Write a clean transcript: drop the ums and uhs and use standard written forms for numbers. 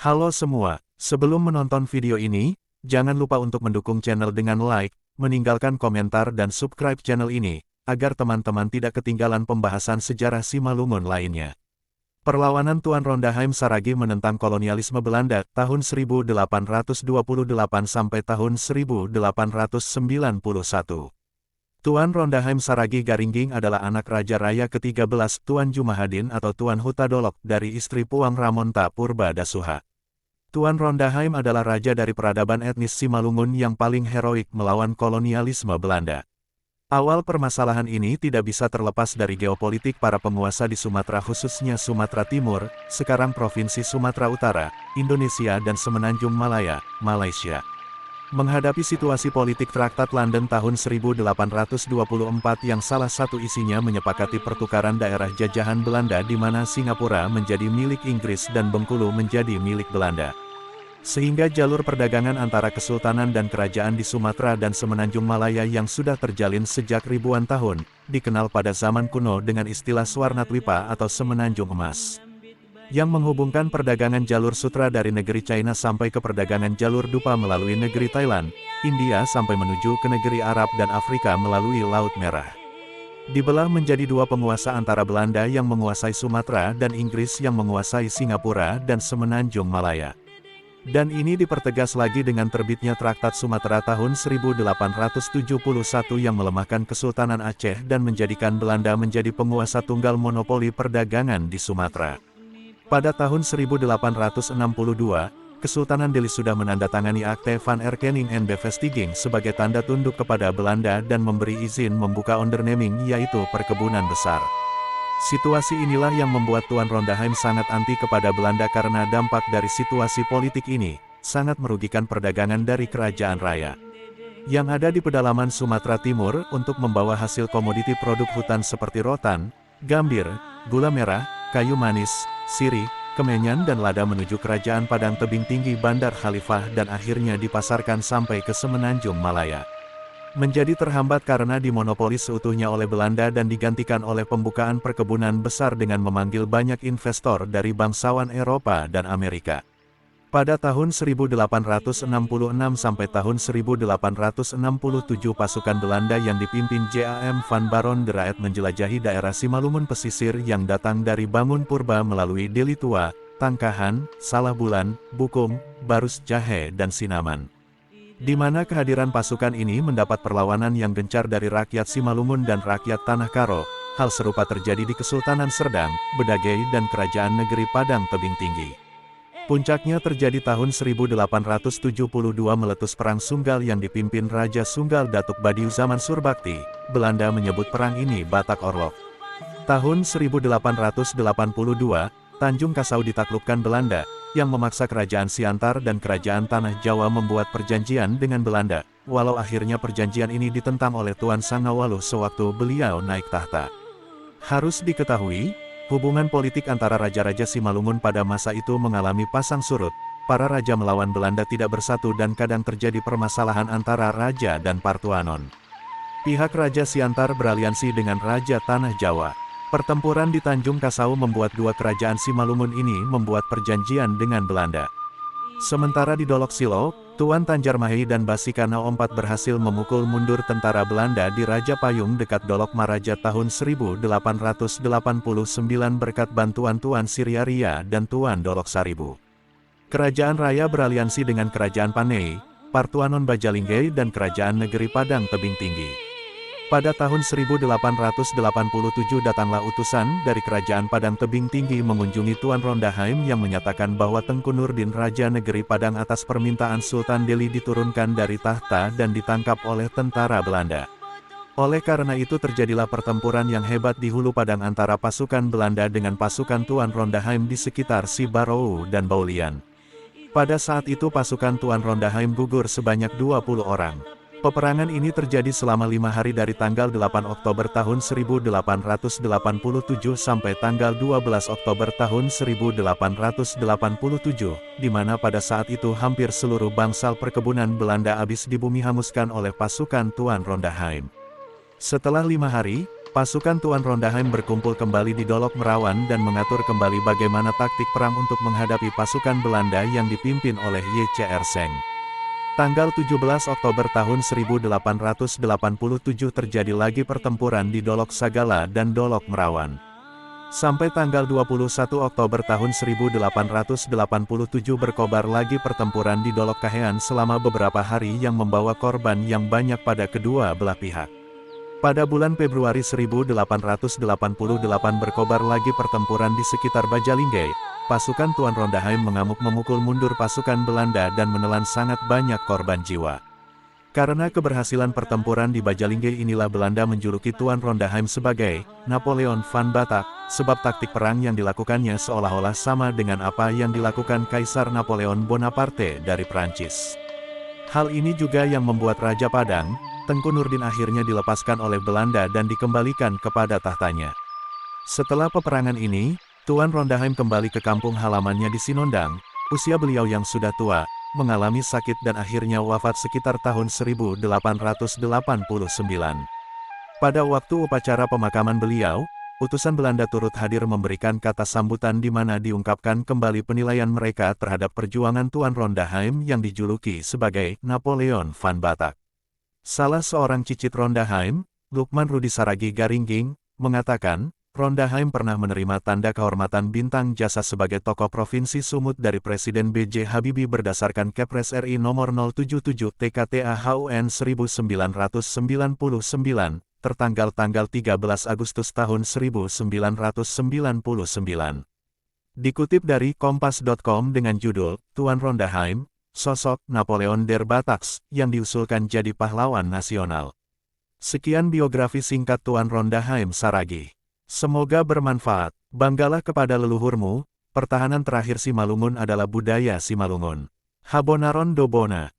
Halo semua, sebelum menonton video ini, jangan lupa untuk mendukung channel dengan like, meninggalkan komentar dan subscribe channel ini, agar teman-teman tidak ketinggalan pembahasan sejarah Simalungun lainnya. Perlawanan Tuan Rondaheim Saragi menentang kolonialisme Belanda tahun 1828 sampai tahun 1891. Tuan Rondaheim Saragi Garingging adalah anak Raja Raya ke-13 Tuan Jumahadin atau Tuan Hutadolok dari istri Puang Ramonta Purba Dasuha. Tuan Rondaheim adalah raja dari peradaban etnis Simalungun yang paling heroik melawan kolonialisme Belanda. Awal permasalahan ini tidak bisa terlepas dari geopolitik para penguasa di Sumatera khususnya Sumatera Timur, sekarang Provinsi Sumatera Utara, Indonesia dan Semenanjung Malaya, Malaysia. Menghadapi situasi politik Traktat London tahun 1824 yang salah satu isinya menyepakati pertukaran daerah jajahan Belanda di mana Singapura menjadi milik Inggris dan Bengkulu menjadi milik Belanda. Sehingga jalur perdagangan antara kesultanan dan kerajaan di Sumatera dan Semenanjung Malaya yang sudah terjalin sejak ribuan tahun, dikenal pada zaman kuno dengan istilah Swarnatwipa atau Semenanjung Emas. Yang menghubungkan perdagangan jalur sutra dari negeri China sampai ke perdagangan jalur dupa melalui negeri Thailand, India sampai menuju ke negeri Arab dan Afrika melalui Laut Merah. Dibelah menjadi dua penguasa antara Belanda yang menguasai Sumatera dan Inggris yang menguasai Singapura dan Semenanjung Malaya. Dan ini dipertegas lagi dengan terbitnya Traktat Sumatera tahun 1871 yang melemahkan Kesultanan Aceh dan menjadikan Belanda menjadi penguasa tunggal monopoli perdagangan di Sumatera. Pada tahun 1862, Kesultanan Delhi sudah menandatangani Akte van Erkenning en Bevestiging sebagai tanda tunduk kepada Belanda dan memberi izin membuka onderneming yaitu perkebunan besar. Situasi inilah yang membuat Tuan Rondaheim sangat anti kepada Belanda karena dampak dari situasi politik ini, sangat merugikan perdagangan dari kerajaan raya. Yang ada di pedalaman Sumatera Timur untuk membawa hasil komoditi produk hutan seperti rotan, gambir, gula merah, kayu manis, sirih, kemenyan dan lada menuju kerajaan Padang Tebing Tinggi Bandar Khalifah dan akhirnya dipasarkan sampai ke Semenanjung Malaya. Menjadi terhambat karena dimonopoli seutuhnya oleh Belanda dan digantikan oleh pembukaan perkebunan besar dengan memanggil banyak investor dari bangsawan Eropa dan Amerika. Pada tahun 1866 sampai tahun 1867 pasukan Belanda yang dipimpin J.A.M. van Baron de Raet menjelajahi daerah Simalungun pesisir yang datang dari Bangun Purba melalui Deli Tua, Tangkahan, Salahbulan, Bukum, Barus Jahe dan Sinaman. Di mana kehadiran pasukan ini mendapat perlawanan yang gencar dari rakyat Simalungun dan rakyat Tanah Karo. Hal serupa terjadi di Kesultanan Serdang, Bedagei dan Kerajaan Negeri Padang Tebing Tinggi. Puncaknya terjadi tahun 1872 meletus Perang Sunggal yang dipimpin Raja Sunggal Datuk Badiu zaman Surbakti. Belanda menyebut perang ini Batak Orlok. Tahun 1882, Tanjung Kasau ditaklukkan Belanda, yang memaksa Kerajaan Siantar dan Kerajaan Tanah Jawa membuat perjanjian dengan Belanda, walau akhirnya perjanjian ini ditentang oleh Tuan Sangawaluh sewaktu beliau naik tahta. Harus diketahui, hubungan politik antara raja-raja Simalungun pada masa itu mengalami pasang surut, para raja melawan Belanda tidak bersatu dan kadang terjadi permasalahan antara raja dan Partuanon. Pihak Raja Siantar beraliansi dengan Raja Tanah Jawa. Pertempuran di Tanjung Kasau membuat dua kerajaan Simalungun ini membuat perjanjian dengan Belanda. Sementara di Dolok Silo, Tuan Tanjarmahi dan Basikana Ompat berhasil memukul mundur tentara Belanda di Raja Payung dekat Dolok Maraja tahun 1889 berkat bantuan Tuan Siriaria dan Tuan Dolok Saribu. Kerajaan Raya beraliansi dengan Kerajaan Panei, Partuanon Bajalingge dan Kerajaan Negeri Padang Tebing Tinggi. Pada tahun 1887 datanglah utusan dari Kerajaan Padang Tebing Tinggi mengunjungi Tuan Rondaheim yang menyatakan bahwa Tengku Nurdin Raja Negeri Padang atas permintaan Sultan Delhi diturunkan dari tahta dan ditangkap oleh tentara Belanda. Oleh karena itu terjadilah pertempuran yang hebat di Hulu Padang antara pasukan Belanda dengan pasukan Tuan Rondaheim di sekitar Sibarou dan Baulian. Pada saat itu pasukan Tuan Rondaheim gugur sebanyak 20 orang. Peperangan ini terjadi selama 5 hari dari tanggal 8 Oktober tahun 1887 sampai tanggal 12 Oktober tahun 1887, di mana pada saat itu hampir seluruh bangsal perkebunan Belanda habis dibumi hanguskan oleh pasukan Tuan Rondaheim. Setelah 5 hari, pasukan Tuan Rondaheim berkumpul kembali di Dolok Merawan dan mengatur kembali bagaimana taktik perang untuk menghadapi pasukan Belanda yang dipimpin oleh Y.C.R. Seng. Tanggal 17 Oktober tahun 1887 terjadi lagi pertempuran di Dolok Sagala dan Dolok Merawan. Sampai tanggal 21 Oktober tahun 1887 berkobar lagi pertempuran di Dolok Kahean selama beberapa hari yang membawa korban yang banyak pada kedua belah pihak. Pada bulan Februari 1888 berkobar lagi pertempuran di sekitar Bajalingge. Pasukan Tuan Rondaheim mengamuk memukul mundur pasukan Belanda dan menelan sangat banyak korban jiwa. Karena keberhasilan pertempuran di Bajalingge inilah Belanda menjuluki Tuan Rondaheim sebagai Napoleon van Batak, sebab taktik perang yang dilakukannya seolah-olah sama dengan apa yang dilakukan Kaisar Napoleon Bonaparte dari Prancis. Hal ini juga yang membuat Raja Padang, Tengku Nurdin akhirnya dilepaskan oleh Belanda dan dikembalikan kepada tahtanya. Setelah peperangan ini, Tuan Rondaheim kembali ke kampung halamannya di Sinondang. Usia beliau yang sudah tua, mengalami sakit dan akhirnya wafat sekitar tahun 1889. Pada waktu upacara pemakaman beliau, utusan Belanda turut hadir memberikan kata sambutan di mana diungkapkan kembali penilaian mereka terhadap perjuangan Tuan Rondaheim yang dijuluki sebagai Napoleon van Batak. Salah seorang cicit Rondaheim, Lukman Rudi Saragi Garingging, mengatakan, Rondaheim pernah menerima tanda kehormatan bintang jasa sebagai tokoh Provinsi Sumut dari Presiden B.J. Habibie berdasarkan Kepres RI nomor 077 TKTA-HUN 1999, tertanggal tanggal 13 Agustus tahun 1999. Dikutip dari Kompas.com dengan judul, Tuan Rondaheim, Sosok Napoleon der Bataks, yang diusulkan jadi pahlawan nasional. Sekian biografi singkat Tuan Rondaheim Saragi. Semoga bermanfaat. Banggalah kepada leluhurmu, pertahanan terakhir Simalungun adalah budaya Simalungun. Habonaron Dobona.